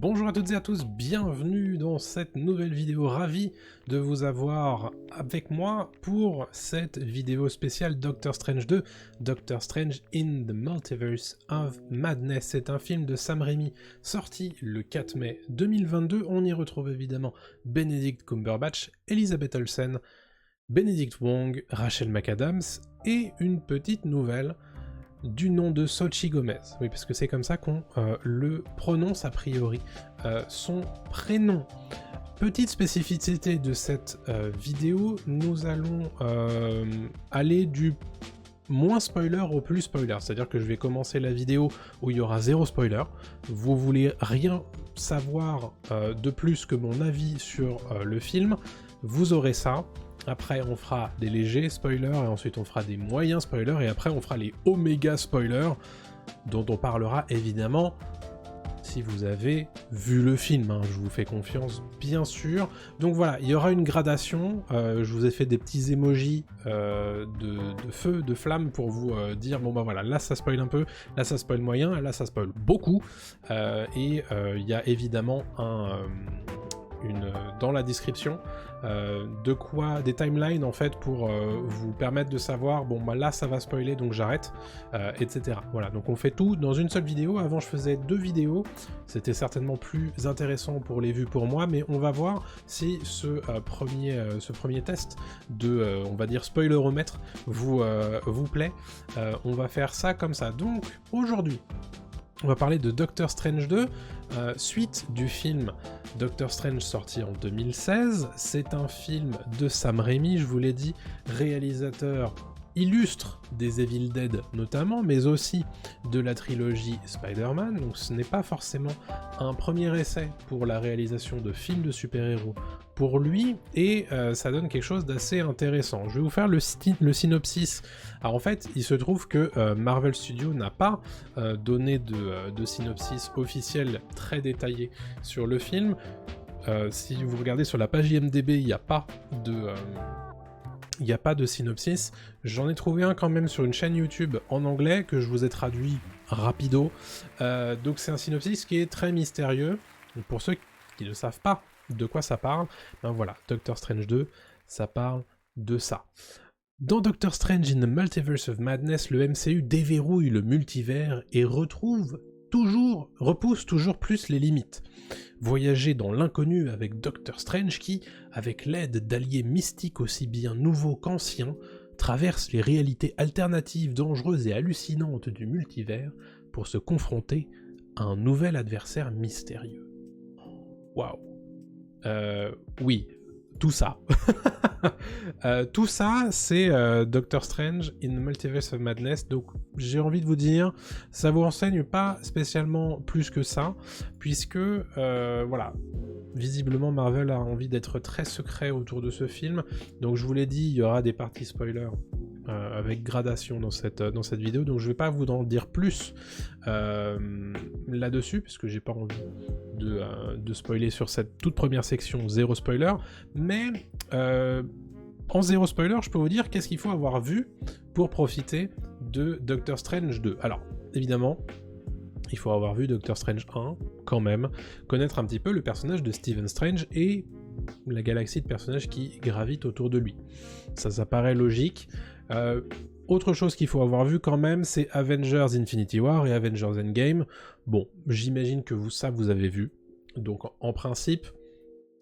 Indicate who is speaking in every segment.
Speaker 1: Bonjour à toutes et à tous, bienvenue dans cette nouvelle vidéo, ravi de vous avoir avec moi pour cette vidéo spéciale Doctor Strange 2, Doctor Strange in the Multiverse of Madness. C'est un film de Sam Raimi sorti le 4 mai 2022, on y retrouve évidemment Benedict Cumberbatch, Elizabeth Olsen, Benedict Wong, Rachel McAdams et une petite nouvelle du nom de Xochitl Gomez. Oui, parce que c'est comme ça qu'on le prononce a priori, son prénom. Petite spécificité de cette vidéo, nous allons aller du moins spoiler au plus spoiler, c'est-à-dire que je vais commencer la vidéo où il y aura zéro spoiler. Vous voulez rien savoir de plus que mon avis sur le film, vous aurez ça. Après on fera des légers spoilers, et ensuite on fera des moyens spoilers, et après on fera les oméga spoilers, dont on parlera évidemment si vous avez vu le film, hein, je vous fais confiance bien sûr. Donc voilà, il y aura une gradation, je vous ai fait des petits emojis de feu, de flamme pour vous dire, bon bah voilà, là ça spoil un peu, là ça spoil moyen, là ça spoil beaucoup, et il y a évidemment dans la description des timelines en fait pour vous permettre de savoir bon bah là ça va spoiler donc j'arrête, etc. Voilà, donc on fait tout dans une seule vidéo. Avant je faisais 2 vidéos, c'était certainement plus intéressant pour les vues pour moi, mais on va voir si ce premier test de on va dire spoileromètre vous plaît. On va faire ça comme ça. Donc aujourd'hui on va parler de Doctor Strange 2, suite du film Doctor Strange sorti en 2016. C'est un film de Sam Raimi, je vous l'ai dit, réalisateur illustre des Evil Dead notamment, mais aussi de la trilogie Spider-Man, donc ce n'est pas forcément un premier essai pour la réalisation de films de super-héros pour lui, et ça donne quelque chose d'assez intéressant. Je vais vous faire le synopsis. Alors en fait, il se trouve que Marvel Studios n'a pas donné de synopsis officiel très détaillé sur le film. Si vous regardez sur la page IMDb, il n'y a pas de synopsis. J'en ai trouvé un quand même sur une chaîne YouTube en anglais que je vous ai traduit rapido. Donc c'est un synopsis qui est très mystérieux. Donc pour ceux qui ne savent pas de quoi ça parle, ben voilà, Doctor Strange 2, ça parle de ça. Dans Doctor Strange in the Multiverse of Madness, le MCU déverrouille le multivers et repousse toujours plus les limites. Voyager dans l'inconnu avec Doctor Strange qui, avec l'aide d'alliés mystiques aussi bien nouveaux qu'anciens, traverse les réalités alternatives, dangereuses et hallucinantes du multivers pour se confronter à un nouvel adversaire mystérieux. Waouh. Oui, tout ça. Tout ça, c'est Doctor Strange in the Multiverse of Madness, donc j'ai envie de vous dire, ça vous renseigne pas spécialement plus que ça, puisque, voilà, visiblement Marvel a envie d'être très secret autour de ce film, donc je vous l'ai dit, il y aura des parties spoilers avec gradation dans cette vidéo, donc je vais pas vous en dire plus là-dessus, parce que j'ai pas envie de spoiler sur cette toute première section, zéro spoiler, mais en zéro spoiler, je peux vous dire qu'est-ce qu'il faut avoir vu pour profiter de Doctor Strange 2. Alors, évidemment, il faut avoir vu Doctor Strange 1, quand même, connaître un petit peu le personnage de Stephen Strange et la galaxie de personnages qui gravitent autour de lui. Ça paraît logique. Autre chose qu'il faut avoir vu quand même, c'est Avengers Infinity War et Avengers Endgame. Bon, j'imagine que vous avez vu. Donc en principe,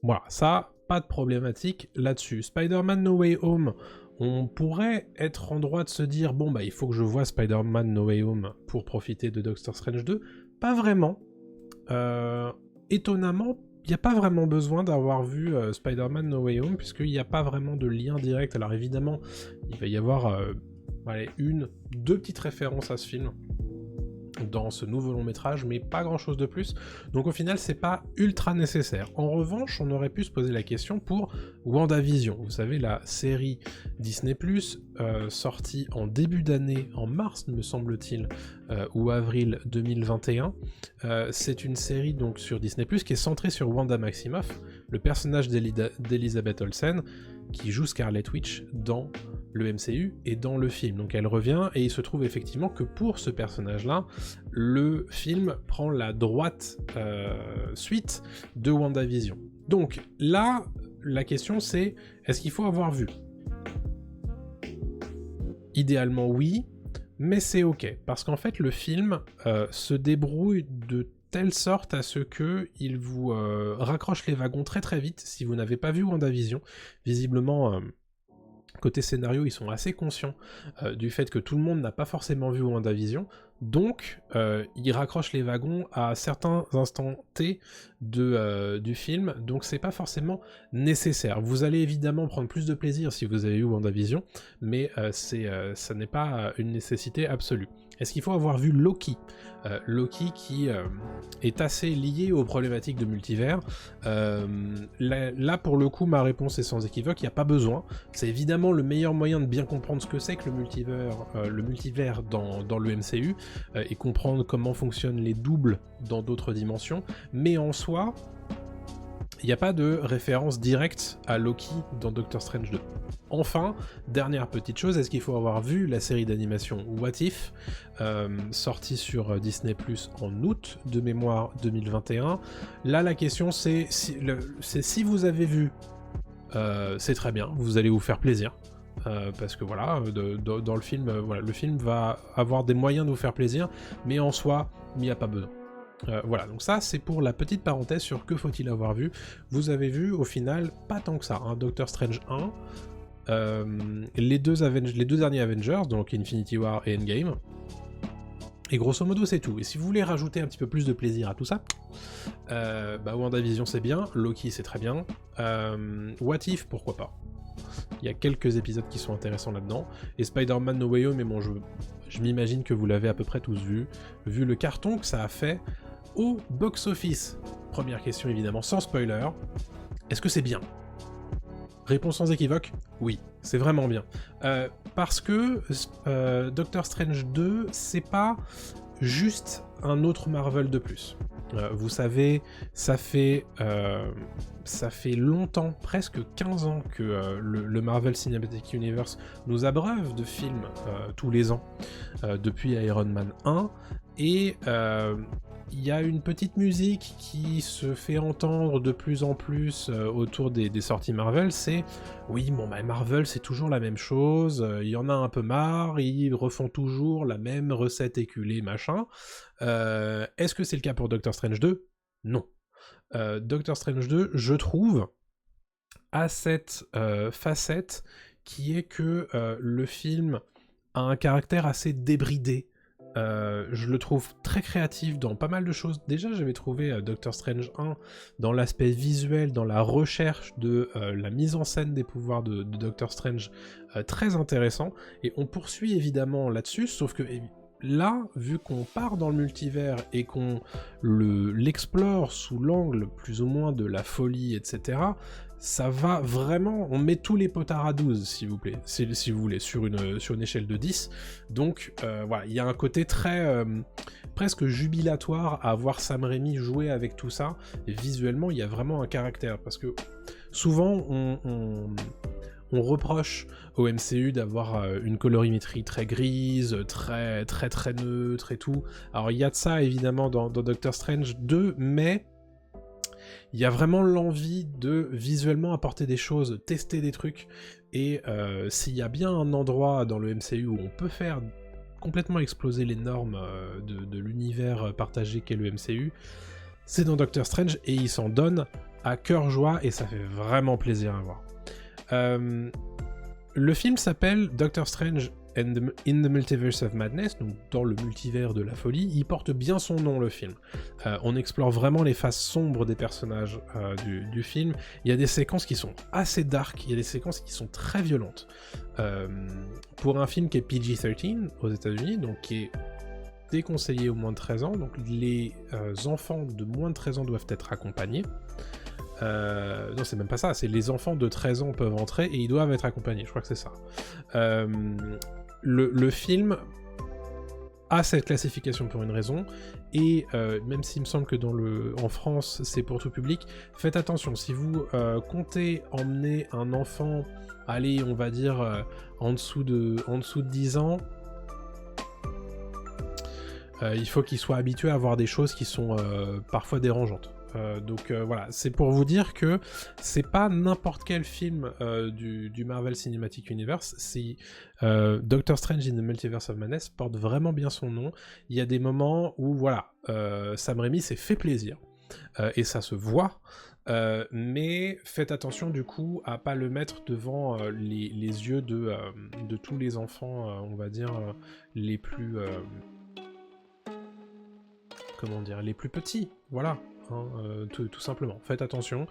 Speaker 1: voilà, ça, pas de problématique là-dessus. Spider-Man No Way Home, on pourrait être en droit de se dire, bon bah il faut que je voie Spider-Man No Way Home pour profiter de Doctor Strange 2. Pas vraiment. Étonnamment, il n'y a pas vraiment besoin d'avoir vu Spider-Man No Way Home, puisqu'il n'y a pas vraiment de lien direct. Alors évidemment, il va y avoir deux petites références à ce film dans ce nouveau long métrage, mais pas grand chose de plus, donc au final c'est pas ultra nécessaire. En revanche, on aurait pu se poser la question pour WandaVision, vous savez, la série Disney+, sortie en début d'année, en mars me semble-t-il, ou avril 2021, c'est une série donc sur Disney+, qui est centrée sur Wanda Maximoff, le personnage d'Elizabeth Olsen, qui joue Scarlet Witch dans le MCU et dans le film. Donc elle revient et il se trouve effectivement que pour ce personnage-là, le film prend la droite suite de WandaVision. Donc là, la question c'est, est-ce qu'il faut avoir vu ? Idéalement oui, mais c'est ok, parce qu'en fait le film se débrouille de telle sorte à ce que il vous raccroche les wagons très très vite si vous n'avez pas vu WandaVision. Visiblement, côté scénario, ils sont assez conscients du fait que tout le monde n'a pas forcément vu WandaVision, donc ils raccrochent les wagons à certains instants T du film, donc c'est pas forcément nécessaire. Vous allez évidemment prendre plus de plaisir si vous avez vu WandaVision, mais ça n'est pas une nécessité absolue. Est-ce qu'il faut avoir vu Loki ? Loki qui est assez lié aux problématiques de multivers. Là, pour le coup, ma réponse est sans équivoque, il n'y a pas besoin. C'est évidemment le meilleur moyen de bien comprendre ce que c'est que le multivers dans le MCU, et comprendre comment fonctionnent les doubles dans d'autres dimensions, mais en soi, il n'y a pas de référence directe à Loki dans Doctor Strange 2. Enfin, dernière petite chose, est-ce qu'il faut avoir vu la série d'animation What If, sortie sur Disney+ en août de mémoire 2021. Là, la question c'est si vous avez vu, c'est très bien, vous allez vous faire plaisir. Parce que voilà, dans le film, le film va avoir des moyens de vous faire plaisir, mais en soi, il n'y a pas besoin. Voilà, donc ça c'est pour la petite parenthèse sur que faut-il avoir vu. Vous avez vu au final pas tant que ça, hein, Doctor Strange 1, les deux derniers Avengers, donc Infinity War et Endgame, et grosso modo c'est tout. Et si vous voulez rajouter un petit peu plus de plaisir à tout ça, WandaVision c'est bien, Loki c'est très bien, What If pourquoi pas. Il y a quelques épisodes qui sont intéressants là-dedans, et Spider-Man No Way Home, mais bon, je m'imagine que vous l'avez à peu près tous vu le carton que ça a fait au box-office. Première question évidemment, sans spoiler, est-ce que c'est bien ? Réponse sans équivoque, oui, c'est vraiment bien. Parce que Doctor Strange 2, c'est pas juste un autre Marvel de plus. Vous savez, ça fait longtemps, presque 15 ans que le Marvel Cinematic Universe nous abreuve de films tous les ans, depuis Iron Man 1, et il y a une petite musique qui se fait entendre de plus en plus autour des sorties Marvel, c'est « Oui, bon, Marvel, c'est toujours la même chose, il y en a un peu marre, ils refont toujours la même recette éculée, machin. » Est-ce que c'est le cas pour Doctor Strange 2 ? Non. Doctor Strange 2, je trouve, a cette facette qui est que le film a un caractère assez débridé. Je le trouve très créatif dans pas mal de choses. Déjà, j'avais trouvé Doctor Strange 1 dans l'aspect visuel, dans la recherche de la mise en scène des pouvoirs de Doctor Strange, très intéressant. Et on poursuit évidemment là-dessus, sauf que là, vu qu'on part dans le multivers et qu'on l'explore sous l'angle plus ou moins de la folie, etc., ça va vraiment, on met tous les potards à 12, s'il vous plaît, si vous voulez, sur une échelle de 10. Donc voilà, il y a un côté très presque jubilatoire à voir Sam Raimi jouer avec tout ça, et visuellement il y a vraiment un caractère, parce que souvent on reproche au MCU d'avoir une colorimétrie très grise, très très très neutre et tout. Alors il y a de ça évidemment dans Doctor Strange 2, mais il y a vraiment l'envie de visuellement apporter des choses, tester des trucs, et s'il y a bien un endroit dans le MCU où on peut faire complètement exploser les normes de l'univers partagé qu'est le MCU, c'est dans Doctor Strange, et il s'en donne à cœur joie, et ça fait vraiment plaisir à voir. Le film s'appelle Doctor Strange in the Multiverse of Madness, donc dans le multivers de la folie. Il porte bien son nom, le film. On explore vraiment les faces sombres des personnages du film. Il y a des séquences qui sont assez dark, il y a des séquences qui sont très violentes. Pour un film qui est PG-13 aux États-Unis, donc qui est déconseillé aux moins de 13 ans, donc les enfants de moins de 13 ans doivent être accompagnés. Non, c'est même pas ça, c'est les enfants de 13 ans peuvent entrer et ils doivent être accompagnés, je crois que c'est ça. Le film a cette classification pour une raison, et même s'il me semble que en France c'est pour tout public, faites attention, si vous comptez emmener un enfant, allez on va dire en dessous de 10 ans, il faut qu'il soit habitué à voir des choses qui sont parfois dérangeantes. Donc voilà, c'est pour vous dire que c'est pas n'importe quel film du Marvel Cinematic Universe. Si Doctor Strange in the Multiverse of Madness porte vraiment bien son nom, il y a des moments où voilà, Sam Raimi s'est fait plaisir et ça se voit. Mais faites attention du coup à pas le mettre devant les yeux de tous les enfants, on va dire les plus comment dire, les plus petits, voilà. Tout simplement, faites attention,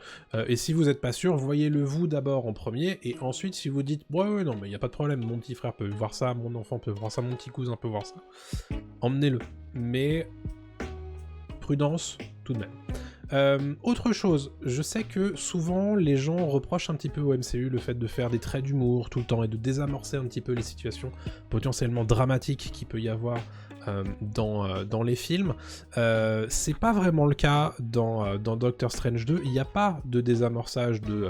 Speaker 1: et si vous n'êtes pas sûr, voyez-le vous d'abord en premier, et ensuite si vous dites ouais non mais il n'y a pas de problème, mon petit frère peut voir ça, mon enfant peut voir ça, mon petit cousin peut voir ça, emmenez-le, mais prudence tout de même. Autre chose, je sais que souvent les gens reprochent un petit peu au MCU le fait de faire des traits d'humour tout le temps et de désamorcer un petit peu les situations potentiellement dramatiques qu'il peut y avoir dans les films. C'est pas vraiment le cas dans Doctor Strange 2, il n'y a pas de désamorçage de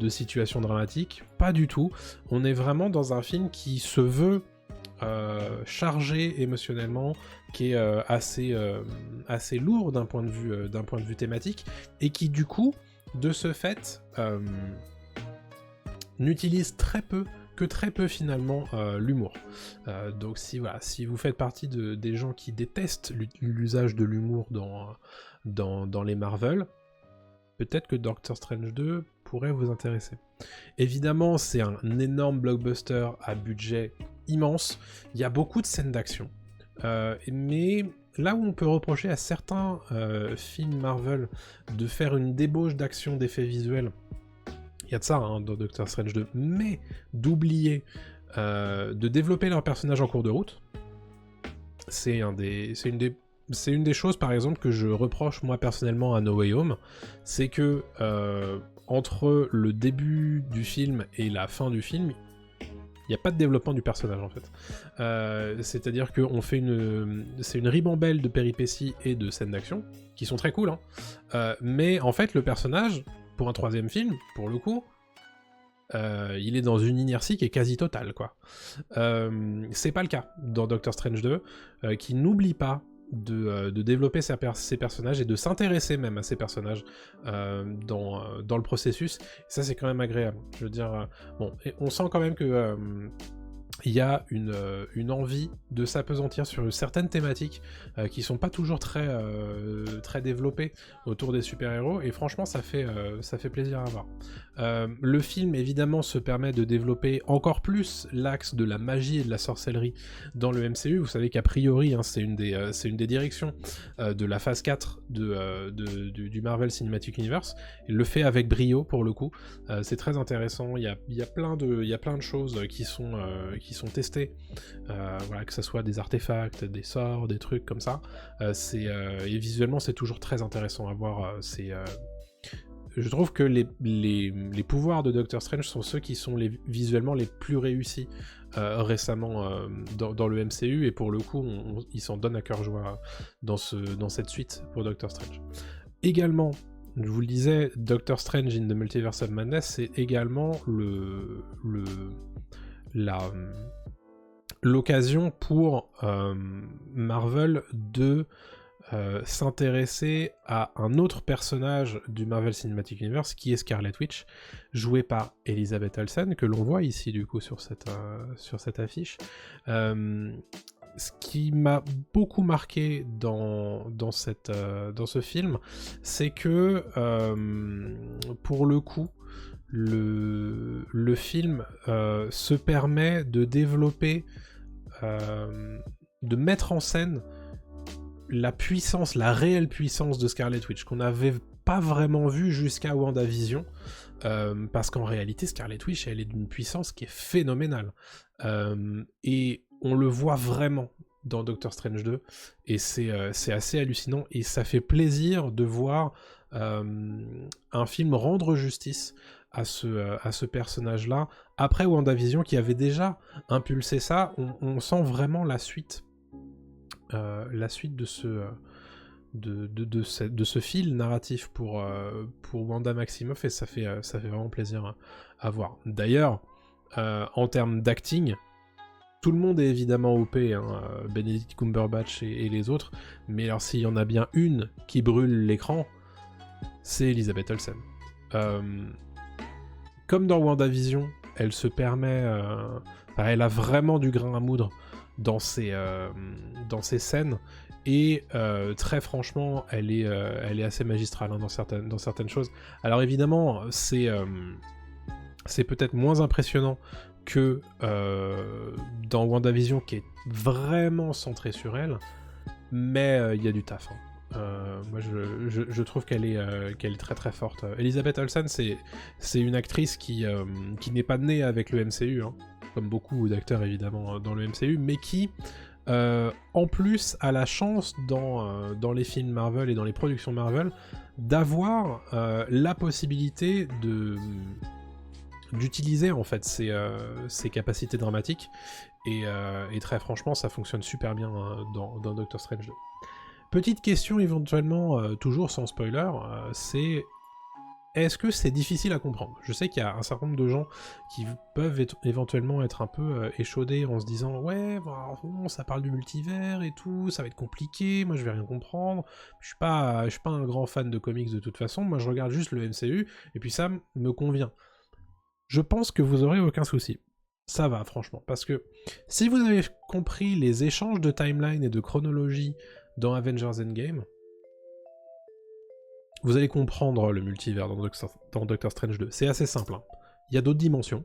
Speaker 1: situations dramatiques, pas du tout. On est vraiment dans un film qui se veut chargé émotionnellement, qui est assez lourd d'un point de vue thématique, et qui du coup, de ce fait, n'utilise très peu finalement l'humour. Donc si vous faites partie des gens qui détestent l'usage de l'humour dans les Marvel, peut-être que Doctor Strange 2 pourrait vous intéresser. Évidemment, c'est un énorme blockbuster à budget immense, il y a beaucoup de scènes d'action, mais là où on peut reprocher à certains films Marvel de faire une débauche d'action, d'effets visuels, il y a de ça dans Doctor Strange 2, mais d'oublier de développer leur personnage en cours de route, c'est une des choses par exemple que je reproche moi personnellement à No Way Home, c'est que entre le début du film et la fin du film, il n'y a pas de développement du personnage en fait. C'est-à-dire qu'on fait c'est une ribambelle de péripéties et de scènes d'action qui sont très cool, hein. Mais en fait le personnage, pour un troisième film, pour le coup, il est dans une inertie qui est quasi totale, quoi. C'est pas le cas dans Doctor Strange 2, qui n'oublie pas de développer ses personnages et de s'intéresser même à ces personnages dans le processus. Et ça, c'est quand même agréable. Je veux dire, bon, et on sent quand même que il y a une envie de s'appesantir sur certaines thématiques qui sont pas toujours très développées autour des super-héros, et franchement ça fait plaisir à voir. Le film évidemment se permet de développer encore plus l'axe de la magie et de la sorcellerie dans le MCU. Vous savez qu'a priori c'est une des directions de la phase 4 du Marvel Cinematic Universe. Il le fait avec brio pour le coup. C'est très intéressant, il y a plein de choses qui sont testées, voilà, que ce soit des artefacts, des sorts, des trucs comme ça. Et visuellement c'est toujours très intéressant à voir. Je trouve que les pouvoirs de Doctor Strange sont ceux qui sont visuellement les plus réussis récemment dans le MCU, et pour le coup ils s'en donnent à cœur joie dans cette suite pour Doctor Strange. Également, je vous le disais, Doctor Strange in the Multiverse of Madness, c'est également l'occasion pour Marvel de s'intéresser à un autre personnage du Marvel Cinematic Universe, qui est Scarlet Witch, jouée par Elizabeth Olsen, que l'on voit ici du coup sur cette affiche. Ce qui m'a beaucoup marqué dans ce film, c'est que pour le coup, le film se permet de développer, de mettre en scène la réelle puissance de Scarlet Witch, qu'on n'avait pas vraiment vue jusqu'à WandaVision, parce qu'en réalité Scarlet Witch, elle est d'une puissance qui est phénoménale, et on le voit vraiment dans Doctor Strange 2, et c'est assez hallucinant, et ça fait plaisir de voir un film rendre justice à ce personnage-là, après WandaVision qui avait déjà impulsé ça, on sent vraiment la suite de ce fil narratif pour Wanda Maximoff, et ça fait vraiment plaisir à voir. D'ailleurs, en termes d'acting, tout le monde est évidemment OP, hein, Benedict Cumberbatch et les autres, mais alors s'il y en a bien une qui brûle l'écran, c'est Elizabeth Olsen. Comme dans WandaVision, elle se permet... elle a vraiment du grain à moudre dans ses scènes, et très franchement, elle est assez magistrale, hein, dans certaines choses. Alors évidemment, c'est peut-être moins impressionnant que dans WandaVision, qui est vraiment centré sur elle, mais il y a du taf, hein. Moi je trouve qu'elle est très très forte. Elizabeth Olsen, c'est une actrice qui n'est pas née avec le MCU, hein, comme beaucoup d'acteurs évidemment dans le MCU, mais qui en plus a la chance dans les films Marvel et dans les productions Marvel d'avoir la possibilité d'utiliser en fait ses capacités dramatiques, et très franchement ça fonctionne super bien dans Doctor Strange 2. Petite question éventuellement, toujours sans spoiler, c'est est-ce que c'est difficile à comprendre? Je sais qu'il y a un certain nombre de gens qui peuvent éventuellement être un peu échaudés en se disant « Ouais, bon, ça parle du multivers et tout, ça va être compliqué, moi je vais rien comprendre, je suis pas un grand fan de comics de toute façon, moi je regarde juste le MCU, et puis ça me convient. » Je pense que vous aurez aucun souci. Ça va, franchement, parce que si vous avez compris les échanges de timeline et de chronologie dans Avengers Endgame, vous allez comprendre le multivers dans Doctor Strange 2. C'est assez simple, hein. Il y a d'autres dimensions.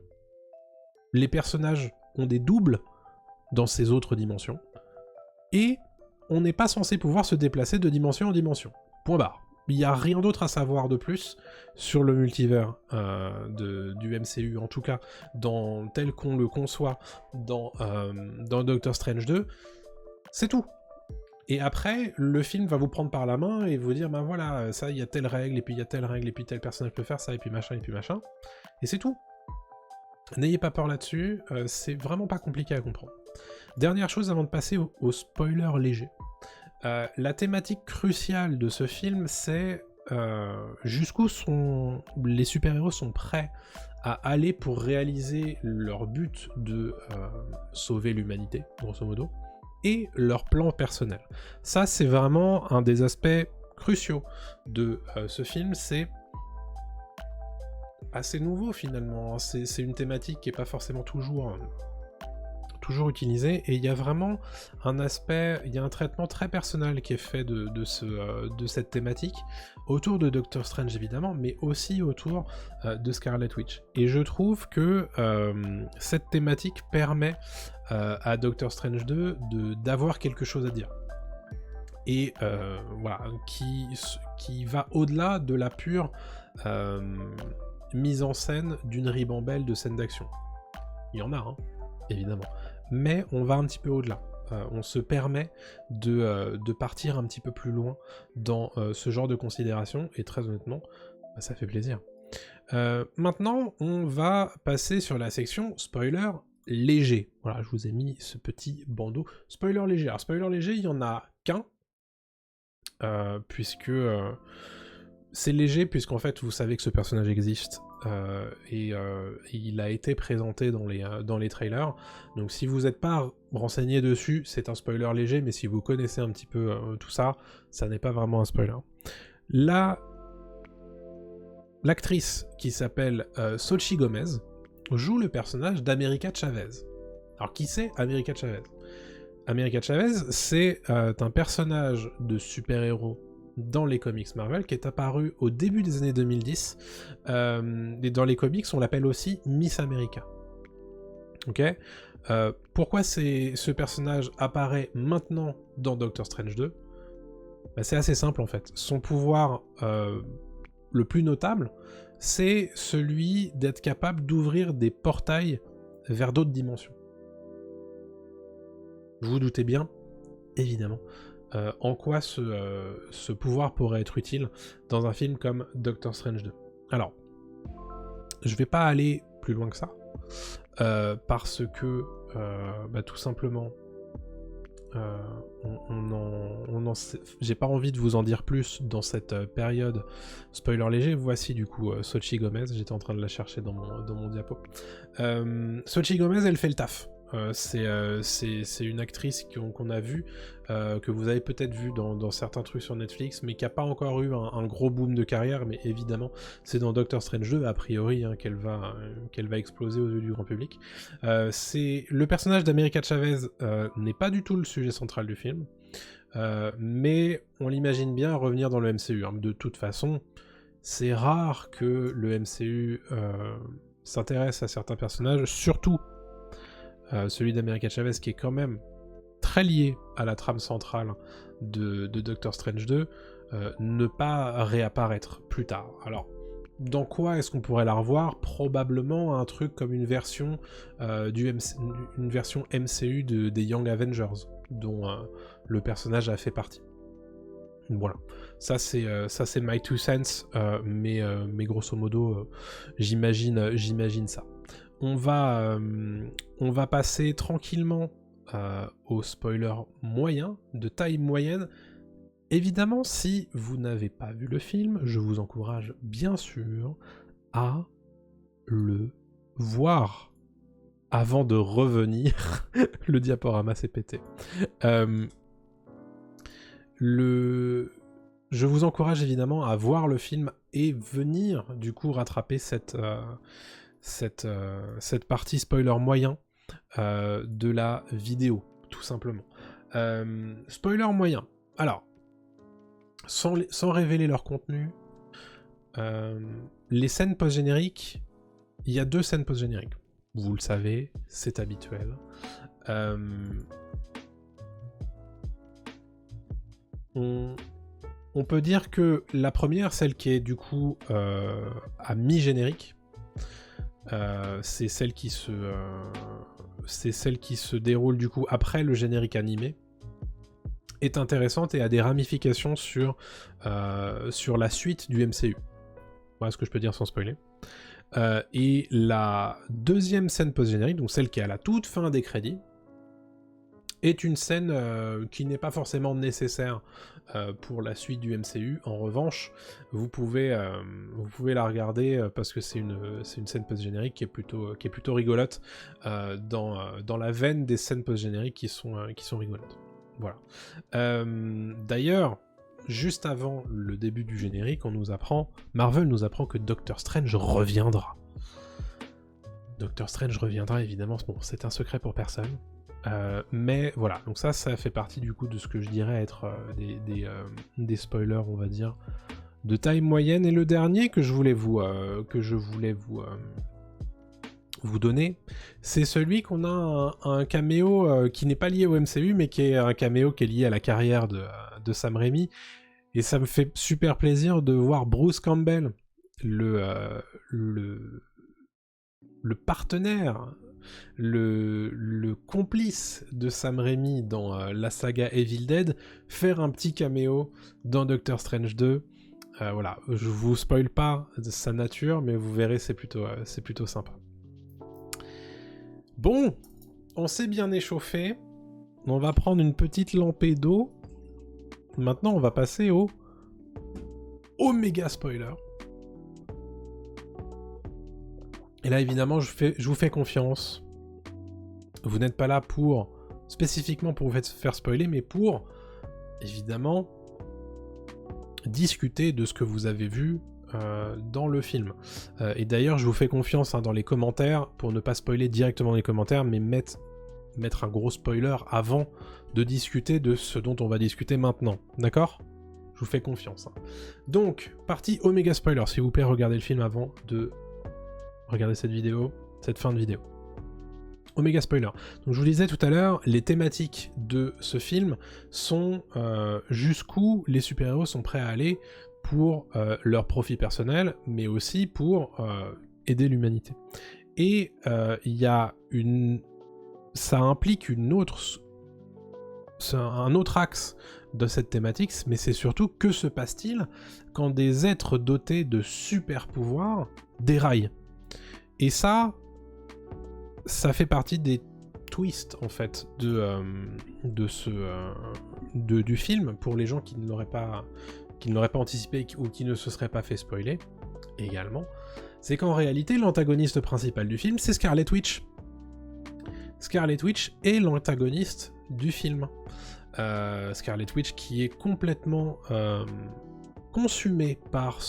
Speaker 1: Les personnages ont des doubles dans ces autres dimensions. Et on n'est pas censé pouvoir se déplacer de dimension en dimension. Point barre. Il n'y a rien d'autre à savoir de plus sur le multivers du MCU, en tout cas tel qu'on le conçoit dans Doctor Strange 2. C'est tout. Et après, le film va vous prendre par la main et vous dire, ben voilà, ça, il y a telle règle, et puis il y a telle règle, et puis tel personnage peut faire ça, et puis machin, et c'est tout. N'ayez pas peur là-dessus, c'est vraiment pas compliqué à comprendre. Dernière chose avant de passer au spoiler léger. La thématique cruciale de ce film, c'est jusqu'où les super-héros sont prêts à aller pour réaliser leur but de sauver l'humanité, grosso modo, et leur plan personnel. Ça, c'est vraiment un des aspects cruciaux de ce film, c'est assez nouveau finalement, c'est une thématique qui n'est pas forcément toujours utilisée, et il y a vraiment un aspect, il y a un traitement très personnel qui est fait de cette thématique, autour de Doctor Strange évidemment, mais aussi autour de Scarlet Witch. Et je trouve que cette thématique permet à Doctor Strange 2 d'avoir quelque chose à dire. Et voilà, qui va au-delà de la pure mise en scène d'une ribambelle de scènes d'action. Il y en a, hein, évidemment. Mais on va un petit peu au-delà. On se permet de partir un petit peu plus loin dans ce genre de considération, et très honnêtement, ça fait plaisir. Maintenant, on va passer sur la section spoiler léger. Voilà, je vous ai mis ce petit bandeau spoiler léger. Alors, spoiler léger, il n'y en a qu'un, puisque c'est léger, puisqu'en fait, vous savez que ce personnage existe, et il a été présenté dans les trailers. Donc si vous n'êtes pas renseigné dessus, c'est un spoiler léger, mais si vous connaissez un petit peu tout ça, ça n'est pas vraiment un spoiler. L'actrice qui s'appelle Xochitl Gomez joue le personnage d'America Chavez. Alors qui c'est America Chavez? America Chavez, c'est un personnage de super-héros dans les comics Marvel qui est apparu au début des années 2010, et dans les comics on l'appelle aussi Miss America. Ok, pourquoi ce personnage apparaît maintenant dans Doctor Strange 2? C'est assez simple en fait. Son pouvoir le plus notable, c'est celui d'être capable d'ouvrir des portails vers d'autres dimensions. Vous vous doutez bien, évidemment, en quoi ce pouvoir pourrait être utile dans un film comme Doctor Strange 2. Alors, je vais pas aller plus loin que ça, parce que, tout simplement, j'ai pas envie de vous en dire plus dans cette période spoiler léger. Voici du coup Xochitl Gomez, j'étais en train de la chercher dans mon diapo. Xochitl Gomez, elle fait le taf. C'est une actrice qu'on a vue, que vous avez peut-être vue dans certains trucs sur Netflix, mais qui n'a pas encore eu un gros boom de carrière, mais évidemment, c'est dans Doctor Strange 2, a priori, qu'elle va exploser aux yeux du grand public. Le personnage d'America Chavez n'est pas du tout le sujet central du film, mais on l'imagine bien revenir dans le MCU. De toute façon, c'est rare que le MCU s'intéresse à certains personnages, surtout celui d'America Chavez, qui est quand même très lié à la trame centrale de Doctor Strange 2, ne pas réapparaître plus tard. Alors, dans quoi est-ce qu'on pourrait la revoir? Probablement un truc comme une version une version MCU des Young Avengers, dont le personnage a fait partie. Voilà, ça c'est my two cents, mais grosso modo, j'imagine ça. On va passer tranquillement au spoiler moyen, de taille moyenne. Évidemment, si vous n'avez pas vu le film, je vous encourage bien sûr à le voir avant de revenir. Le diaporama s'est pété. Je vous encourage évidemment à voir le film et venir du coup rattraper cette partie spoiler moyen de la vidéo, tout simplement. Spoiler moyen. Alors, sans révéler leur contenu, les scènes post-génériques, il y a 2 scènes post-génériques. Vous le savez, c'est habituel. On peut dire que la première, celle qui est du coup à mi-générique, c'est celle qui se déroule du coup après le générique animé, est intéressante et a des ramifications sur la suite du MCU. Voilà ce que je peux dire sans spoiler. Et la deuxième scène post-générique, donc celle qui est à la toute fin des crédits, est une scène qui n'est pas forcément nécessaire pour la suite du MCU. En revanche, vous pouvez la regarder parce que c'est une scène post-générique qui est plutôt rigolote dans la veine des scènes post-génériques qui sont rigolotes. Voilà. D'ailleurs, juste avant le début du générique, Marvel nous apprend que Doctor Strange reviendra. Doctor Strange reviendra, évidemment, bon, c'est un secret pour personne. Mais voilà, donc ça fait partie du coup de ce que je dirais être des spoilers, on va dire, de taille moyenne. Et le dernier que je voulais vous donner, c'est celui qu'on a un caméo qui n'est pas lié au MCU, mais qui est un caméo qui est lié à la carrière de Sam Raimi. Et ça me fait super plaisir de voir Bruce Campbell, le partenaire, le complice de Sam Raimi dans la saga Evil Dead, faire un petit caméo dans Doctor Strange 2. Voilà, je vous spoil pas de sa nature, mais vous verrez, c'est plutôt sympa. Bon, on s'est bien échauffé. On va prendre une petite lampée d'eau. Maintenant, on va passer au méga spoiler. Et là, évidemment, je vous fais confiance. Vous n'êtes pas là spécifiquement pour vous faire spoiler, mais pour, évidemment, discuter de ce que vous avez vu dans le film. Et d'ailleurs, je vous fais confiance dans les commentaires, pour ne pas spoiler directement dans les commentaires, mais mettre un gros spoiler avant de discuter de ce dont on va discuter maintenant. D'accord ? Je vous fais confiance. Donc, partie Oméga Spoiler. S'il vous plaît, regardez le film avant de regarder cette fin de vidéo. Oméga Spoiler. Donc je vous disais tout à l'heure, les thématiques de ce film sont jusqu'où les super-héros sont prêts à aller pour leur profit personnel, mais aussi pour aider l'humanité. Et ça implique un autre axe de cette thématique, mais c'est surtout que se passe-t-il quand des êtres dotés de super pouvoirs déraillent. Et ça fait partie des twists, en fait, du film, pour les gens qui ne l'auraient pas anticipé ou qui ne se seraient pas fait spoiler, également. C'est qu'en réalité, l'antagoniste principal du film, c'est Scarlet Witch. Scarlet Witch est l'antagoniste du film. Scarlet Witch qui est complètement consumée par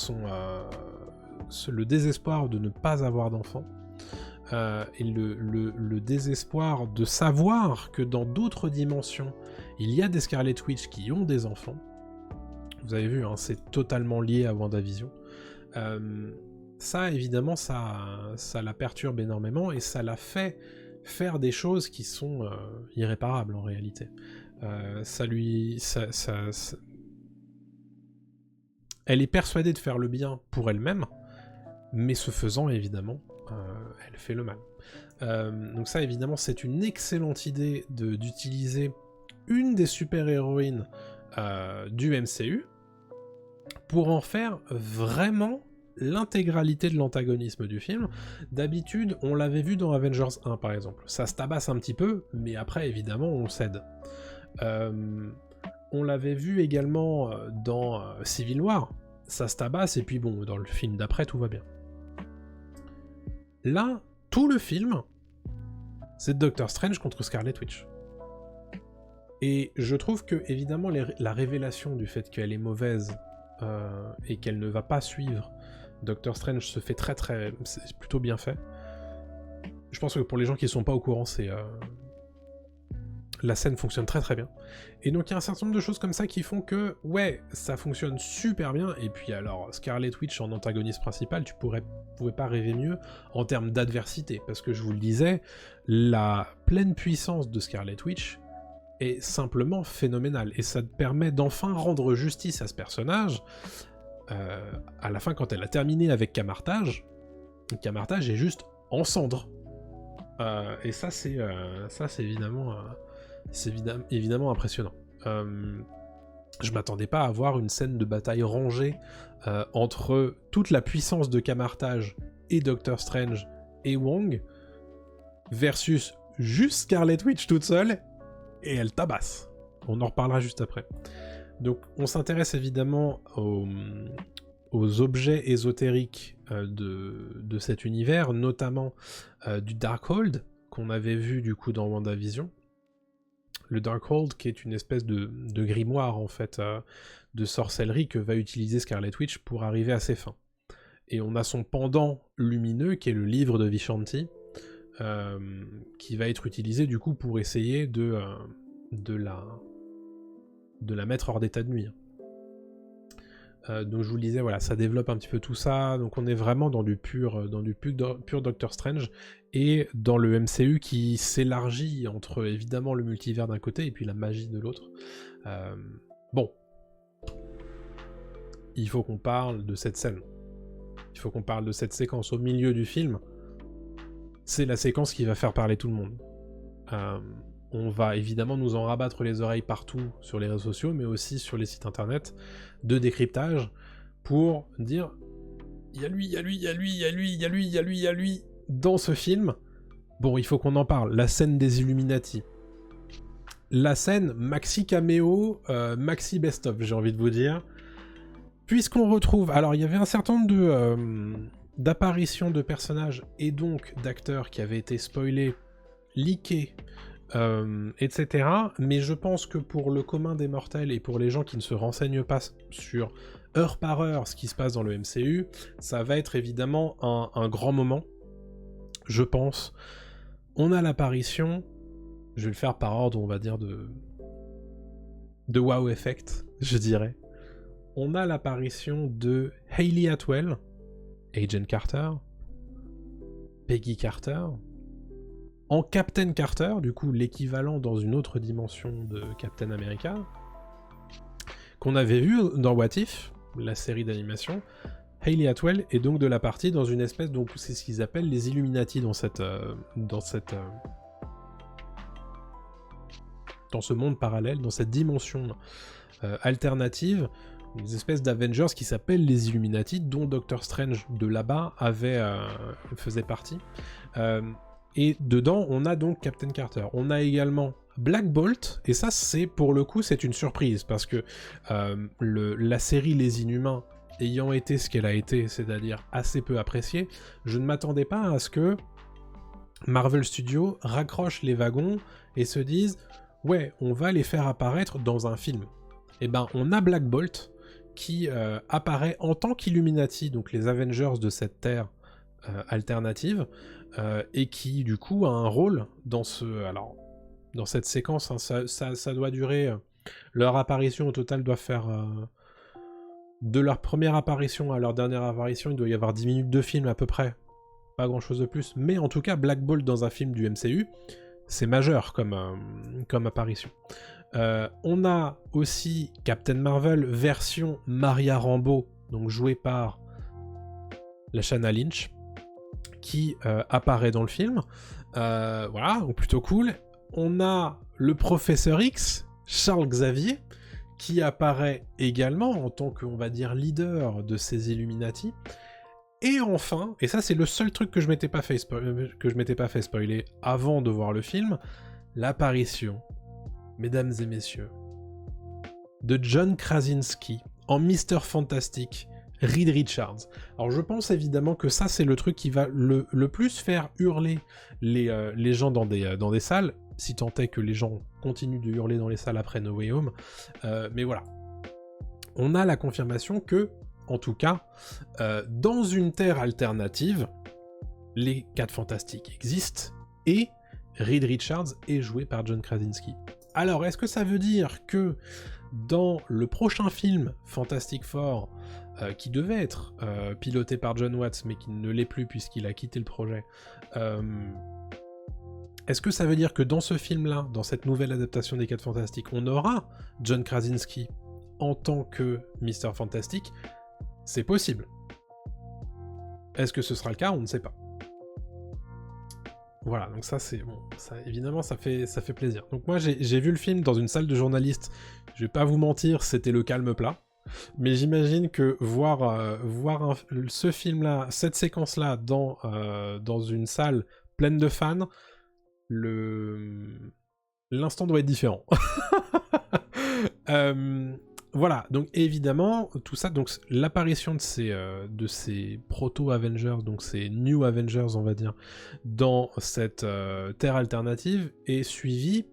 Speaker 1: le désespoir de ne pas avoir d'enfant, et le désespoir de savoir que dans d'autres dimensions, il y a des Scarlet Witch qui ont des enfants. Vous avez vu, hein, c'est totalement lié à WandaVision. Ça, évidemment, ça la perturbe énormément, et ça la fait faire des choses qui sont irréparables en réalité. Elle est persuadée de faire le bien pour elle-même, mais ce faisant, évidemment, elle fait le mal. Donc ça, évidemment, c'est une excellente idée d'utiliser une des super-héroïnes du MCU pour en faire vraiment l'intégralité de l'antagonisme du film. D'habitude, on l'avait vu dans Avengers 1, par exemple. Ça se tabasse un petit peu, mais après, évidemment, on cède. On l'avait vu également dans Civil War. Ça se tabasse, et puis bon, dans le film d'après, tout va bien. Là, tout le film, c'est Doctor Strange contre Scarlet Witch. Et je trouve que, évidemment, la révélation du fait qu'elle est mauvaise et qu'elle ne va pas suivre Doctor Strange se fait c'est plutôt bien fait. Je pense que pour les gens qui ne sont pas au courant, la scène fonctionne très très bien. Et donc il y a un certain nombre de choses comme ça qui font que, ouais, ça fonctionne super bien. Et puis alors, Scarlet Witch en antagoniste principal, tu pouvais pas rêver mieux en termes d'adversité. Parce que je vous le disais, la pleine puissance de Scarlet Witch est simplement phénoménale. Et ça te permet d'enfin rendre justice à ce personnage. À la fin, quand elle a terminé avec Camartage est juste en cendres. Et ça, c'est évidemment impressionnant. Je m'attendais pas à voir une scène de bataille rangée entre toute la puissance de Camartage et Doctor Strange et Wong versus juste Scarlet Witch toute seule, et elle tabasse. On en reparlera juste après. Donc on s'intéresse évidemment aux objets ésotériques de cet univers, notamment du Darkhold, qu'on avait vu du coup dans WandaVision. Le Darkhold qui est une espèce de grimoire en fait, de sorcellerie que va utiliser Scarlet Witch pour arriver à ses fins. Et on a son pendant lumineux qui est le livre de Vishanti, qui va être utilisé du coup pour essayer de la mettre hors d'état de nuire. Donc je vous le disais, voilà, ça développe un petit peu tout ça, donc on est vraiment dans du pur Doctor Strange, et dans le MCU qui s'élargit entre évidemment le multivers d'un côté et puis la magie de l'autre. Bon, il faut qu'on parle de cette scène, il faut qu'on parle de cette séquence au milieu du film. C'est la séquence qui va faire parler tout le monde. On va évidemment nous en rabattre les oreilles partout sur les réseaux sociaux, mais aussi sur les sites internet de décryptage, pour dire il y a lui, il y a lui, il y a lui, il y a lui, il y a lui, il y a lui, il y a lui dans ce film. Bon, il faut qu'on en parle. La scène des Illuminati. La scène maxi caméo, maxi best-of, j'ai envie de vous dire. Puisqu'on retrouve... Alors, il y avait un certain nombre d'apparitions de personnages et donc d'acteurs qui avaient été spoilés, leakés, etc. Mais je pense que pour le commun des mortels et pour les gens qui ne se renseignent pas sur heure par heure ce qui se passe dans le MCU, ça va être évidemment un grand moment, je pense. On a l'apparition, je vais le faire par ordre, on va dire, de wow effect, je dirais. On a l'apparition de Hayley Atwell, Agent Carter, Peggy Carter, en Captain Carter, du coup l'équivalent dans une autre dimension de Captain America, qu'on avait vu dans What If, la série d'animation. Hayley Atwell est donc de la partie dans une espèce, donc c'est ce qu'ils appellent les Illuminati dans ce monde parallèle, dans cette dimension alternative, des espèces d'Avengers qui s'appellent les Illuminati, dont Doctor Strange de là-bas faisait partie. Et dedans, on a donc Captain Carter. On a également Black Bolt, et ça, c'est pour le coup, c'est une surprise, parce que la série Les Inhumains ayant été ce qu'elle a été, c'est-à-dire assez peu appréciée, je ne m'attendais pas à ce que Marvel Studios raccroche les wagons et se dise « Ouais, on va les faire apparaître dans un film ». Et ben, on a Black Bolt qui apparaît en tant qu'Illuminati, donc les Avengers de cette terre alternative, et qui, du coup, a un rôle dans cette séquence. Hein, ça doit durer... leur apparition au total doit faire... de leur première apparition à leur dernière apparition, il doit y avoir 10 minutes de film à peu près. Pas grand chose de plus, mais en tout cas, Black Bolt dans un film du MCU, c'est majeur comme apparition. On a aussi Captain Marvel version Maria Rambeau, donc jouée par Lashana Lynch, qui apparaît dans le film. Voilà, donc plutôt cool. On a le Professeur X, Charles Xavier, qui apparaît également en tant que, on va dire, leader de ces Illuminati. Et enfin, et ça c'est le seul truc que je m'étais pas fait spoiler avant de voir le film, l'apparition, mesdames et messieurs, de John Krasinski en Mr. Fantastic, Reed Richards. Alors je pense évidemment que ça c'est le truc qui va le plus faire hurler les gens dans des salles, si tant est que les gens continuent de hurler dans les salles après No Way Home. Mais voilà. On a la confirmation que, en tout cas, dans une terre alternative, les 4 Fantastiques existent, et Reed Richards est joué par John Krasinski. Alors, est-ce que ça veut dire que dans le prochain film Fantastic Four, qui devait être piloté par John Watts, mais qui ne l'est plus puisqu'il a quitté le projet, est-ce que ça veut dire que dans ce film-là, dans cette nouvelle adaptation des 4 Fantastiques, on aura John Krasinski en tant que Mr. Fantastic? C'est possible. Est-ce que ce sera le cas? On ne sait pas. Voilà, donc ça c'est bon, ça, évidemment ça fait plaisir. Donc moi j'ai vu le film dans une salle de journalistes, je vais pas vous mentir, c'était le calme plat, mais j'imagine que voir ce film-là, cette séquence-là dans une salle pleine de fans, l'instant doit être différent. Voilà, donc évidemment, tout ça, donc l'apparition de ces proto-Avengers, donc ces New Avengers, on va dire, dans cette terre alternative, est suivie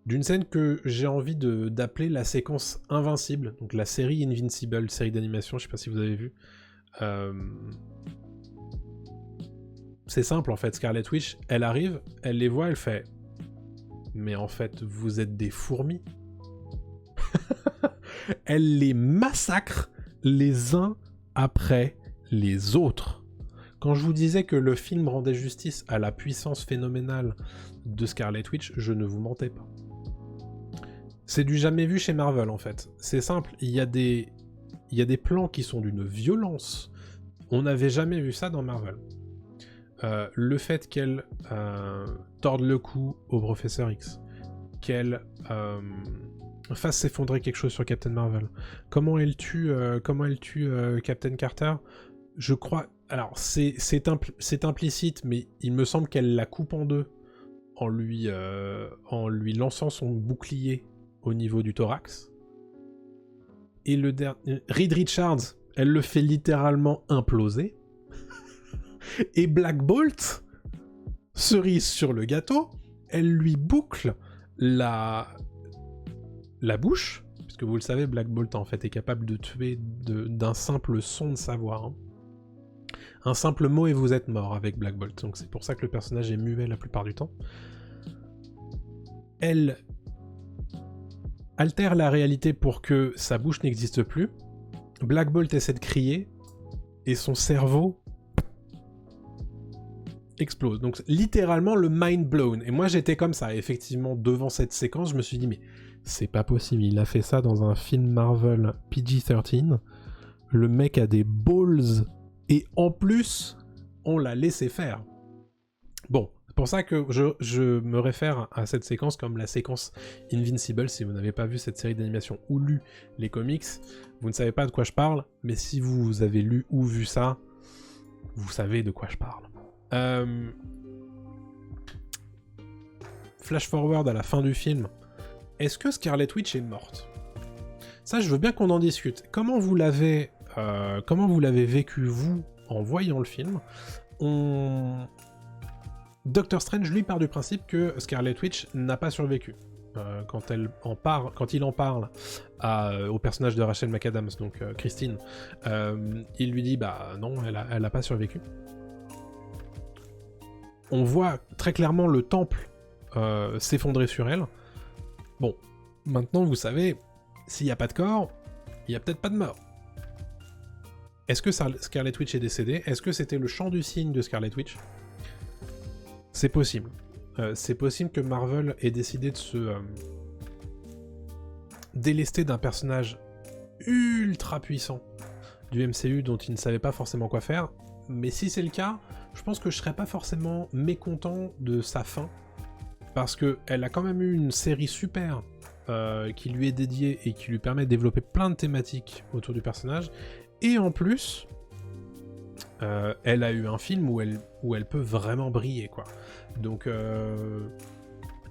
Speaker 1: d'une scène que j'ai envie d'appeler la séquence Invincible, donc la série Invincible, série d'animation, je sais pas si vous avez vu. C'est simple, en fait, Scarlet Witch, elle arrive, elle les voit, elle fait « Mais en fait, vous êtes des fourmis ?» Elle les massacre les uns après les autres. Quand je vous disais que le film rendait justice à la puissance phénoménale de Scarlet Witch, je ne vous mentais pas. C'est du jamais vu chez Marvel, en fait. C'est simple, il y a des plans qui sont d'une violence. On n'avait jamais vu ça dans Marvel. Le fait qu'elle torde le cou au Professeur X, qu'elle fasse s'effondrer quelque chose sur Captain Marvel, comment elle tue Captain Carter, je crois... Alors, c'est implicite, mais il me semble qu'elle la coupe en deux en lui lançant son bouclier au niveau du thorax. Et le dernier... Reed Richards, elle le fait littéralement imploser. Et Black Bolt, cerise sur le gâteau, elle lui boucle la bouche, puisque vous le savez, Black Bolt en fait est capable de tuer d'un simple son de sa voix. Hein. Un simple mot et vous êtes mort avec Black Bolt, donc c'est pour ça que le personnage est muet la plupart du temps. Elle altère la réalité pour que sa bouche n'existe plus. Black Bolt essaie de crier, et son cerveau explose. Donc littéralement le mind blown. Et moi j'étais comme ça, effectivement, devant cette séquence, je me suis dit, mais c'est pas possible, il a fait ça dans un film Marvel PG-13, le mec a des balls, et en plus, on l'a laissé faire. Bon, C'est pour ça que je me réfère à cette séquence comme la séquence Invincible. Si vous n'avez pas vu cette série d'animation ou lu les comics, vous ne savez pas de quoi je parle, mais si vous avez lu ou vu ça, vous savez de quoi je parle. Flash forward à la fin du film. Est-ce que Scarlet Witch est morte? Ça, je veux bien qu'on en discute. Comment vous l'avez vécu, vous, en voyant le film? Doctor Strange, lui, part du principe que Scarlet Witch n'a pas survécu. Quand il en parle au personnage de Rachel McAdams, donc Christine, il lui dit bah non, elle a pas survécu. On voit très clairement le temple s'effondrer sur elle. Bon, maintenant vous savez, s'il n'y a pas de corps, il n'y a peut-être pas de mort. Est-ce que Scarlet Witch est décédée? Est-ce que c'était le chant du cygne de Scarlet Witch? C'est possible. C'est possible que Marvel ait décidé de se délester d'un personnage ultra puissant du MCU dont il ne savait pas forcément quoi faire. Mais si c'est le cas, je pense que je serais pas forcément mécontent de sa fin. Parce qu'elle a quand même eu une série super qui lui est dédiée et qui lui permet de développer plein de thématiques autour du personnage. Et en plus, elle a eu un film où elle peut vraiment briller, quoi. Donc,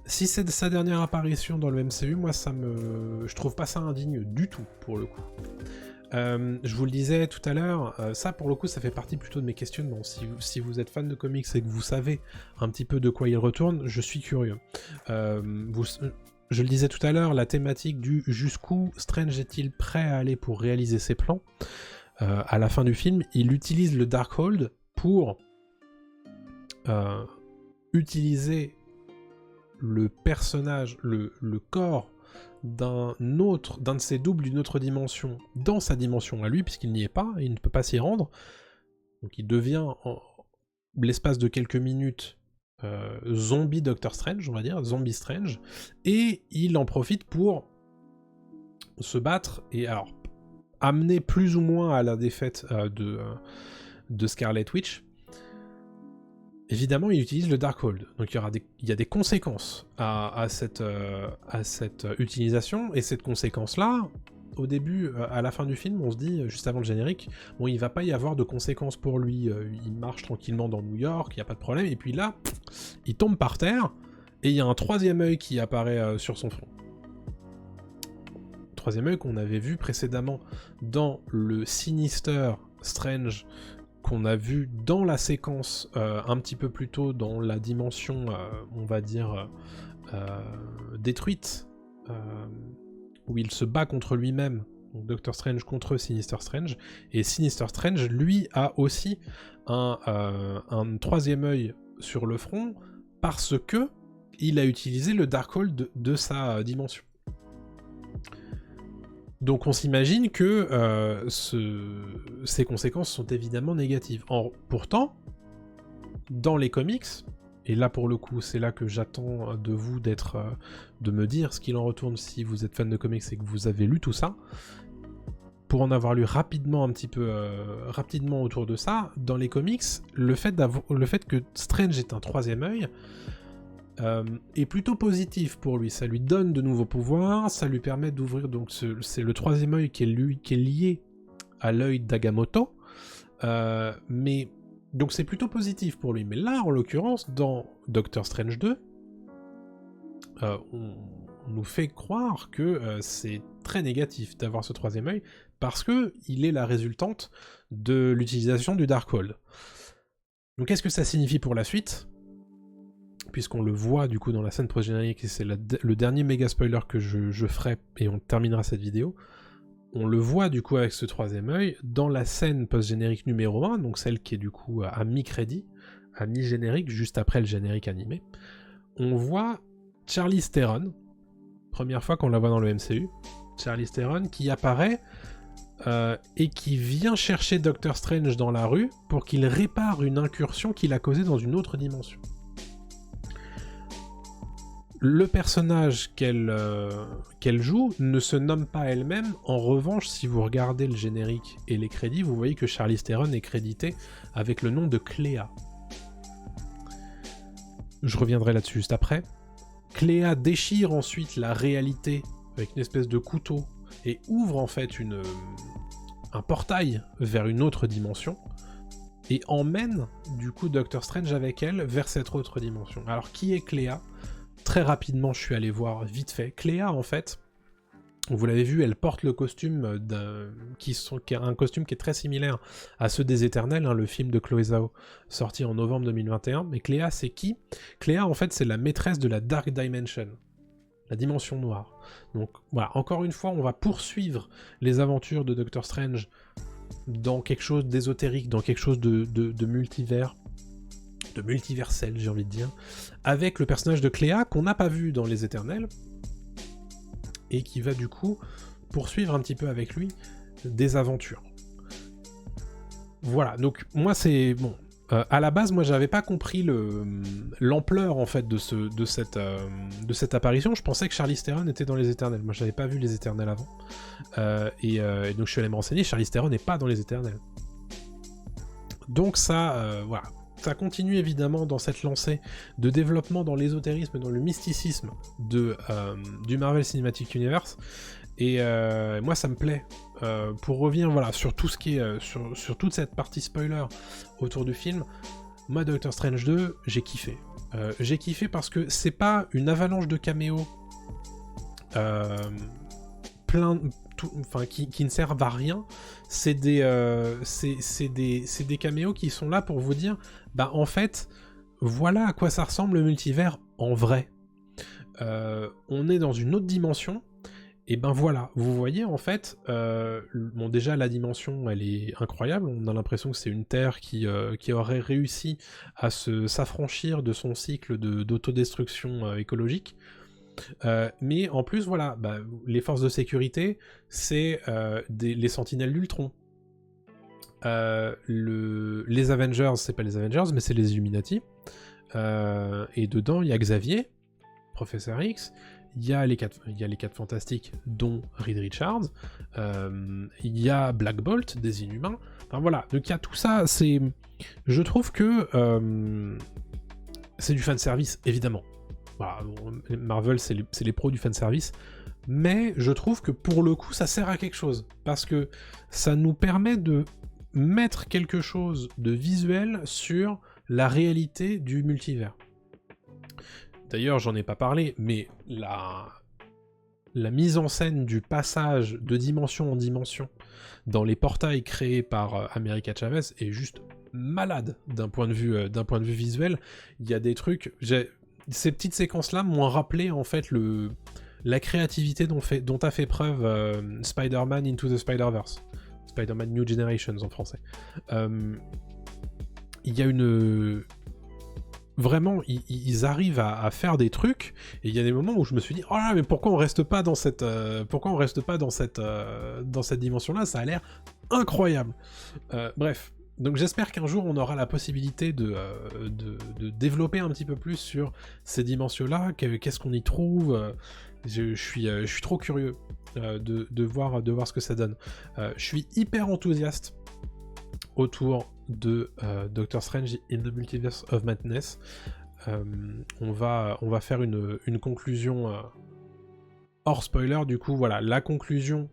Speaker 1: si c'est sa dernière apparition dans le MCU, moi, je trouve pas ça indigne du tout, pour le coup. Je vous le disais tout à l'heure, ça, pour le coup, ça fait partie plutôt de mes questionnements. Si vous êtes fan de comics et que vous savez un petit peu de quoi il retourne, je suis curieux. Je le disais tout à l'heure, la thématique du jusqu'où Strange est-il prêt à aller pour réaliser ses plans, à la fin du film, il utilise le Darkhold pour utiliser le personnage, le corps d'un de ses doubles d'une autre dimension dans sa dimension à lui, puisqu'il n'y est pas, il ne peut pas s'y rendre. Donc il devient, l'espace de quelques minutes, zombie Doctor Strange, on va dire, zombie Strange, et il en profite pour se battre, et alors amener plus ou moins à la défaite de Scarlet Witch. Évidemment, il utilise le Darkhold, donc il y a des conséquences à cette utilisation, et cette conséquence-là, au début, à la fin du film, on se dit, juste avant le générique, bon, il va pas y avoir de conséquences pour lui, il marche tranquillement dans New York, il n'y a pas de problème, et puis là, il tombe par terre, et il y a un troisième œil qui apparaît sur son front. Troisième œil qu'on avait vu précédemment dans le Sinister Strange, qu'on a vu dans la séquence un petit peu plus tôt dans la dimension, on va dire, détruite, où il se bat contre lui-même, donc Doctor Strange contre Sinister Strange, et Sinister Strange, lui, a aussi un troisième œil sur le front, parce que il a utilisé le Darkhold de sa dimension. Donc on s'imagine que ces conséquences sont évidemment négatives. Pourtant, dans les comics, et là pour le coup c'est là que j'attends de vous de me dire ce qu'il en retourne si vous êtes fan de comics et que vous avez lu tout ça, pour en avoir lu rapidement rapidement autour de ça, dans les comics, le fait que Strange ait un troisième œil, est plutôt positif pour lui. Ça lui donne de nouveaux pouvoirs, ça lui permet d'ouvrir, donc c'est le troisième œil qui est lié à l'œil d'Agamotto, mais donc c'est plutôt positif pour lui. Mais là, en l'occurrence, dans Doctor Strange 2, on nous fait croire que c'est très négatif d'avoir ce troisième œil, parce que il est la résultante de l'utilisation du Darkhold. Donc qu'est-ce que ça signifie pour la suite ? Puisqu'on le voit du coup dans la scène post-générique, et c'est le dernier méga spoiler que je ferai, et on terminera cette vidéo, on le voit du coup avec ce troisième œil, dans la scène post-générique numéro 1, donc celle qui est du coup à mi-crédit, à mi-générique, juste après le générique animé, on voit Charlize Theron, première fois qu'on la voit dans le MCU, Charlize Theron qui apparaît, et qui vient chercher Doctor Strange dans la rue pour qu'il répare une incursion qu'il a causée dans une autre dimension. Le personnage qu'elle joue ne se nomme pas elle-même. En revanche, si vous regardez le générique et les crédits, vous voyez que Charlize Theron est créditée avec le nom de Cléa. je reviendrai là-dessus juste après. Cléa déchire ensuite la réalité avec une espèce de couteau et ouvre en fait un portail vers une autre dimension et emmène du coup Doctor Strange avec elle vers cette autre dimension. Alors qui est Cléa ? Très rapidement, je suis allé voir vite fait. Cléa, en fait, vous l'avez vu, elle porte le costume qui est un costume qui est très similaire à ceux des Éternels, hein, le film de Chloé Zhao, sorti en novembre 2021. Mais Cléa, c'est qui ? Cléa, en fait, c'est la maîtresse de la Dark Dimension, la dimension noire. Donc voilà, encore une fois, on va poursuivre les aventures de Doctor Strange dans quelque chose d'ésotérique, dans quelque chose de multivers, de multiversel, j'ai envie de dire, avec le personnage de Cléa qu'on n'a pas vu dans Les Éternels, et qui va du coup poursuivre un petit peu avec lui des aventures. Voilà, donc moi c'est... Bon, à la base, moi j'avais pas compris l'ampleur en fait de cette apparition. Je pensais que Charlize Theron était dans Les Éternels. Moi j'avais pas vu Les Éternels avant. Et donc je suis allé me renseigner, Charlize Theron n'est pas dans Les Éternels. Donc ça, voilà. Ça continue évidemment dans cette lancée de développement dans l'ésotérisme, dans le mysticisme du Marvel Cinematic Universe. Et moi ça me plaît. Pour revenir voilà, sur tout ce qui est sur toute cette partie spoiler autour du film, moi Doctor Strange 2, j'ai kiffé. J'ai kiffé parce que c'est pas une avalanche de caméos qui ne servent à rien. C'est des caméos qui sont là pour vous dire bah en fait voilà à quoi ça ressemble le multivers en vrai. On est dans une autre dimension. Et ben voilà, vous voyez en fait, bon déjà la dimension elle est incroyable, on a l'impression que c'est une Terre qui aurait réussi à s'affranchir de son cycle d'autodestruction écologique, mais en plus voilà, bah, les forces de sécurité c'est les sentinelles d'Ultron. Les Avengers, c'est pas les Avengers mais c'est les Illuminati, et dedans il y a Xavier, Professeur X, il y a les 4 Fantastiques, dont Reed Richards, il y a Black Bolt, des Inhumains, enfin voilà, donc il y a tout ça, je trouve que c'est du fanservice, évidemment. Voilà, Marvel, c'est les pros du fanservice, mais je trouve que pour le coup, ça sert à quelque chose, parce que ça nous permet de mettre quelque chose de visuel sur la réalité du multivers. D'ailleurs, j'en ai pas parlé, mais la mise en scène du passage de dimension en dimension dans les portails créés par America Chavez est juste malade d'un point de vue visuel. Il y a des trucs... Ces petites séquences-là m'ont rappelé en fait la créativité dont a fait preuve Spider-Man Into the Spider-Verse. Spider-Man New Generations en français. Il y a une... Vraiment, ils arrivent à faire des trucs, et il y a des moments où je me suis dit, oh là, mais pourquoi on reste pas dans cette dimension-là, ça a l'air incroyable. Bref, donc j'espère qu'un jour on aura la possibilité de développer un petit peu plus sur ces dimensions-là, qu'est-ce qu'on y trouve. Je suis trop curieux de voir ce que ça donne. Je suis hyper enthousiaste autour de Doctor Strange in the Multiverse of Madness. On va faire une conclusion hors spoiler, du coup voilà, la conclusion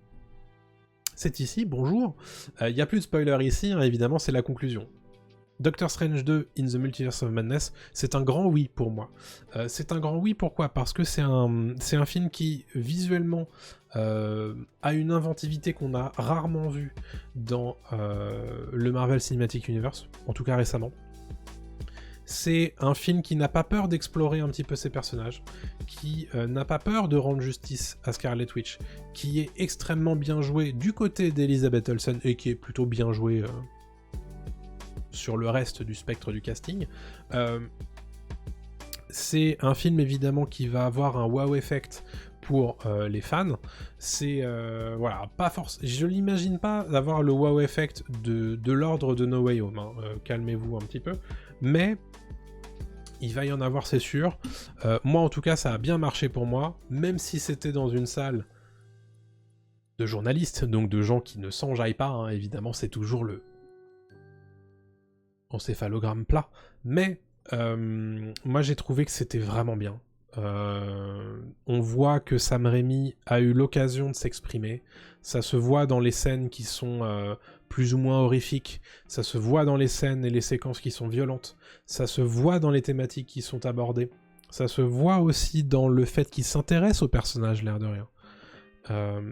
Speaker 1: c'est ici, bonjour. Il n'y a plus de spoiler ici, hein, évidemment c'est la conclusion. Doctor Strange 2 in the Multiverse of Madness, c'est un grand oui pour moi. C'est un grand oui, pourquoi ? Parce que c'est un film qui, visuellement, a une inventivité qu'on a rarement vue dans le Marvel Cinematic Universe, en tout cas récemment. C'est un film qui n'a pas peur d'explorer un petit peu ses personnages, qui n'a pas peur de rendre justice à Scarlet Witch, qui est extrêmement bien joué du côté d'Elizabeth Olsen, et qui est plutôt bien joué sur le reste du spectre du casting. C'est un film évidemment qui va avoir un wow effect pour les fans. C'est voilà, pas forcément. Je l'imagine pas d'avoir le wow effect de l'ordre de No Way Home. Hein. Calmez-vous un petit peu, mais il va y en avoir, c'est sûr. Moi, en tout cas, ça a bien marché pour moi, même si c'était dans une salle de journalistes, donc de gens qui ne s'enjaillent pas. Hein. Évidemment, c'est toujours le encéphalogramme plat, mais moi j'ai trouvé que c'était vraiment bien. On voit que Sam Raimi a eu l'occasion de s'exprimer. Ça se voit dans les scènes qui sont plus ou moins horrifiques. Ça se voit dans les scènes et les séquences qui sont violentes. Ça se voit dans les thématiques qui sont abordées. Ça se voit aussi dans le fait qu'il s'intéresse au personnage, l'air de rien.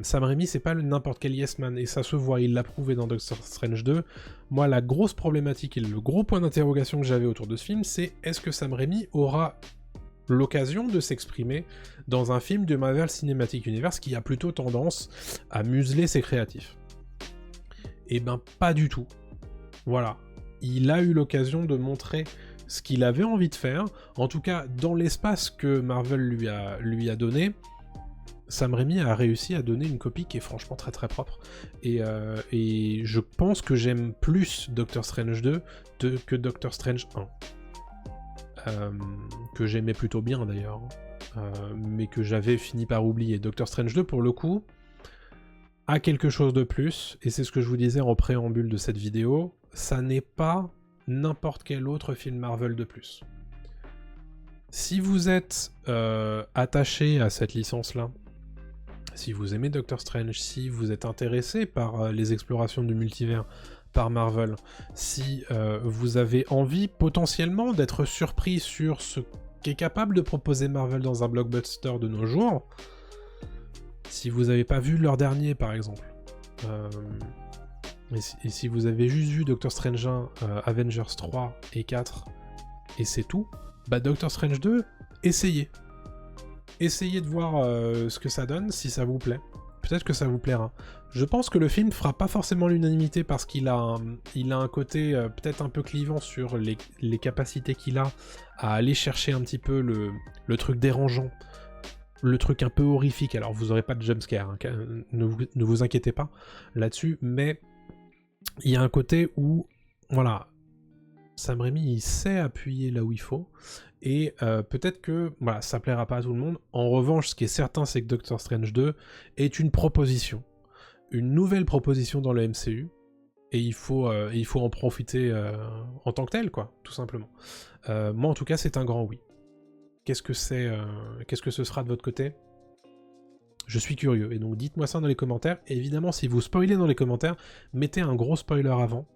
Speaker 1: Sam Raimi, c'est pas n'importe quel yes man, et ça se voit, il l'a prouvé dans Doctor Strange 2. Moi, la grosse problématique et le gros point d'interrogation que j'avais autour de ce film, c'est est-ce que Sam Raimi aura l'occasion de s'exprimer dans un film de Marvel Cinematic Universe qui a plutôt tendance à museler ses créatifs? Eh ben, pas du tout. Voilà. Il a eu l'occasion de montrer ce qu'il avait envie de faire, en tout cas dans l'espace que Marvel lui a donné. Sam Raimi a réussi à donner une copie qui est franchement très très propre. Et je pense que j'aime plus Doctor Strange 2 que Doctor Strange 1. Que j'aimais plutôt bien d'ailleurs. Mais que j'avais fini par oublier. Doctor Strange 2, pour le coup, a quelque chose de plus. Et c'est ce que je vous disais en préambule de cette vidéo. Ça n'est pas n'importe quel autre film Marvel de plus. Si vous êtes attaché à cette licence-là, si vous aimez Doctor Strange, si vous êtes intéressé par les explorations du multivers par Marvel, si vous avez envie potentiellement d'être surpris sur ce qu'est capable de proposer Marvel dans un blockbuster de nos jours, si vous n'avez pas vu leur dernier par exemple, et si vous avez juste vu Doctor Strange 1, Avengers 3 et 4, et c'est tout, bah Doctor Strange 2, essayez. Essayez de voir ce que ça donne, si ça vous plaît. Peut-être que ça vous plaira. Je pense que le film fera pas forcément l'unanimité parce qu'il a un côté peut-être un peu clivant sur les capacités qu'il a à aller chercher un petit peu le truc dérangeant, le truc un peu horrifique. Alors vous aurez pas de jumpscare, hein, ne vous inquiétez pas là-dessus, mais il y a un côté où, voilà, Sam Raimi il sait appuyer là où il faut. Et peut-être que voilà, ça plaira pas à tout le monde. En revanche, ce qui est certain, c'est que Doctor Strange 2 est une proposition. Une nouvelle proposition dans le MCU. Et il faut en profiter en tant que tel, quoi, tout simplement. Moi, en tout cas, c'est un grand oui. Qu'est-ce que ce sera de votre côté ? Je suis curieux. Et donc, dites-moi ça dans les commentaires. Et évidemment, si vous spoilez dans les commentaires, mettez un gros spoiler avant.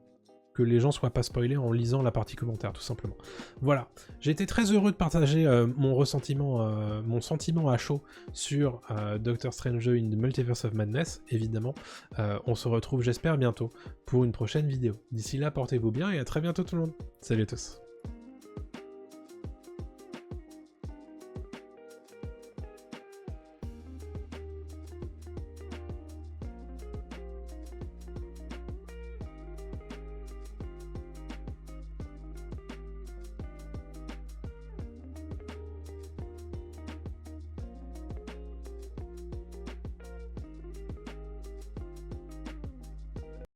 Speaker 1: Que les gens soient pas spoilés en lisant la partie commentaire, tout simplement. Voilà, j'ai été très heureux de partager mon sentiment à chaud sur Doctor Strange in the Multiverse of Madness, évidemment. On se retrouve, j'espère, bientôt pour une prochaine vidéo. D'ici là, portez-vous bien et à très bientôt tout le monde. Salut à tous.